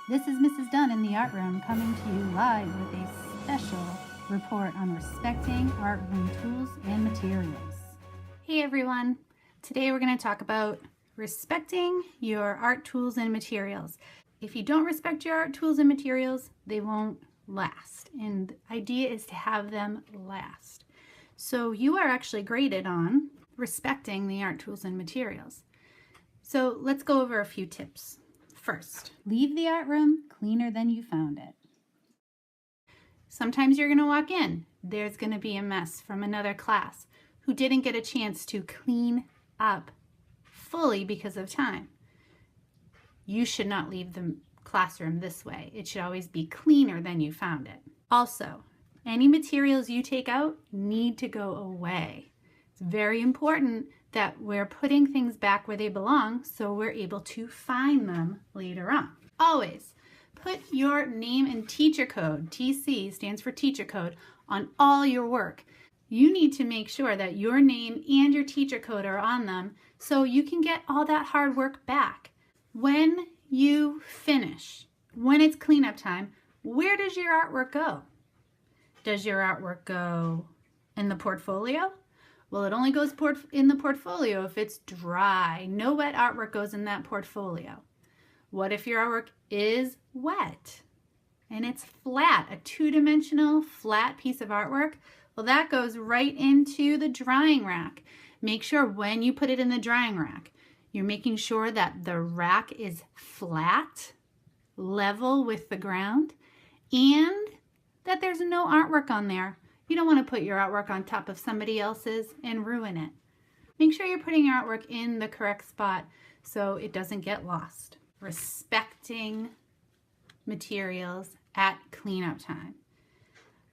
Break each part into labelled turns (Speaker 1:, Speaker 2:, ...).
Speaker 1: This is Mrs. Dunn in the Art Room coming to you live with a special report on respecting art room tools and materials. Hey everyone! Today we're going to talk about respecting your art tools and materials. If you don't respect your art tools and materials, they won't last. And the idea is to have them last. So you are actually graded on respecting the art tools and materials. So let's go over a few tips. First, leave the art room cleaner than you found it. Sometimes you're going to walk in. There's going to be a mess from another class who didn't get a chance to clean up fully because of time. You should not leave the classroom this way. It should always be cleaner than you found it. Also, any materials you take out need to go away. It's very important that we're putting things back where they belong so we're able to find them later on. Always put your name and teacher code, TC stands for teacher code, on all your work. You need to make sure that your name and your teacher code are on them so you can get all that hard work back. When you finish, when it's cleanup time, where does your artwork go? Does your artwork go in the portfolio? Well, it only goes in the portfolio if it's dry. No wet artwork goes in that portfolio. What if your artwork is wet and it's flat, a two-dimensional flat piece of artwork? Well, that goes right into the drying rack. Make sure when you put it in the drying rack, you're making sure that the rack is flat, level with the ground, and that there's no artwork on there. You don't want to put your artwork on top of somebody else's and ruin it. Make sure you're putting your artwork in the correct spot so it doesn't get lost. Respecting materials at cleanup time.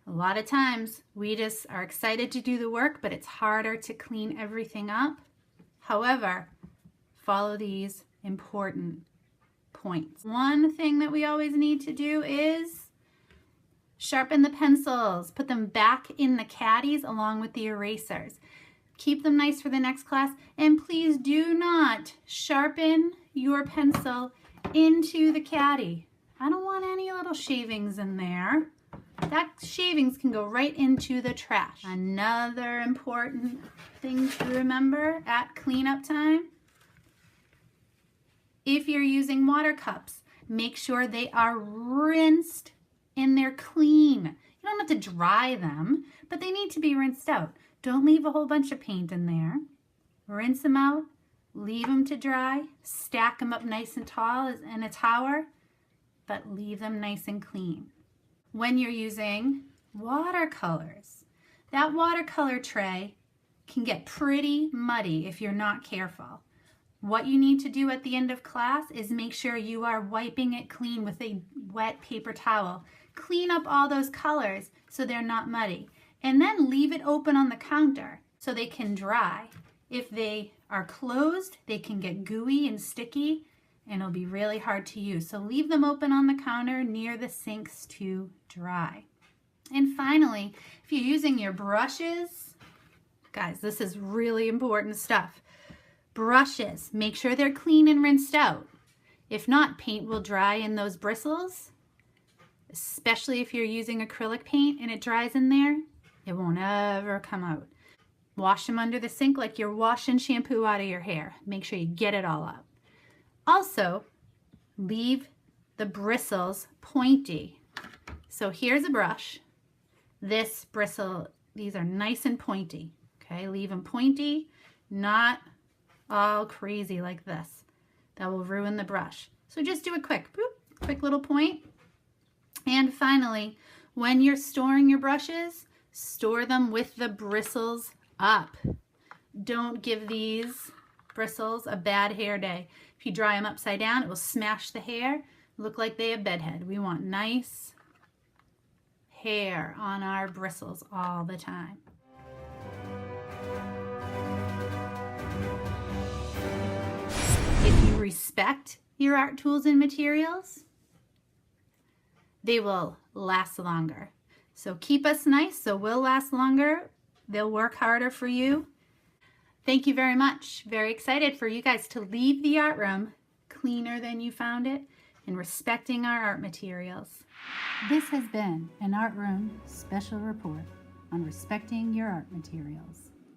Speaker 1: A lot of times we just are excited to do the work, but it's harder to clean everything up. However, follow these important points. One thing that we always need to do is sharpen the pencils. Put them back in the caddies along with the erasers. Keep them nice for the next class. And please do not sharpen your pencil into the caddy. I don't want any little shavings in there. That shavings can go right into the trash. Another important thing to remember at cleanup time, if you're using water cups, make sure they are rinsed and they're clean. You don't have to dry them, but they need to be rinsed out. Don't leave a whole bunch of paint in there. Rinse them out, leave them to dry, stack them up nice and tall in a tower, but leave them nice and clean. When you're using watercolors, that watercolor tray can get pretty muddy if you're not careful. What you need to do at the end of class is make sure you are wiping it clean with a wet paper towel. Clean up all those colors so they're not muddy. And then leave it open on the counter so they can dry. If they are closed, they can get gooey and sticky and it'll be really hard to use. So leave them open on the counter near the sinks to dry. And finally, if you're using your brushes, guys, this is really important stuff. Brushes, make sure they're clean and rinsed out. If not, paint will dry in those bristles, especially if you're using acrylic paint and it dries in there, it won't ever come out. Wash them under the sink like you're washing shampoo out of your hair. Make sure you get it all out. Also, leave the bristles pointy. So here's a brush. This bristle, these are nice and pointy. Okay, leave them pointy, not all crazy like this. That will ruin the brush. So just do a quick little point. And finally, when you're storing your brushes, store them with the bristles up. Don't give these bristles a bad hair day. If you dry them upside down, it will smash the hair, look like they have bedhead. We want nice hair on our bristles all the time. If you respect your art tools and materials, they will last longer. So keep us nice so we'll last longer. They'll work harder for you. Thank you very much. Very excited for you guys to leave the art room cleaner than you found it and respecting our art materials.
Speaker 2: This has been an Art Room special report on respecting your art materials.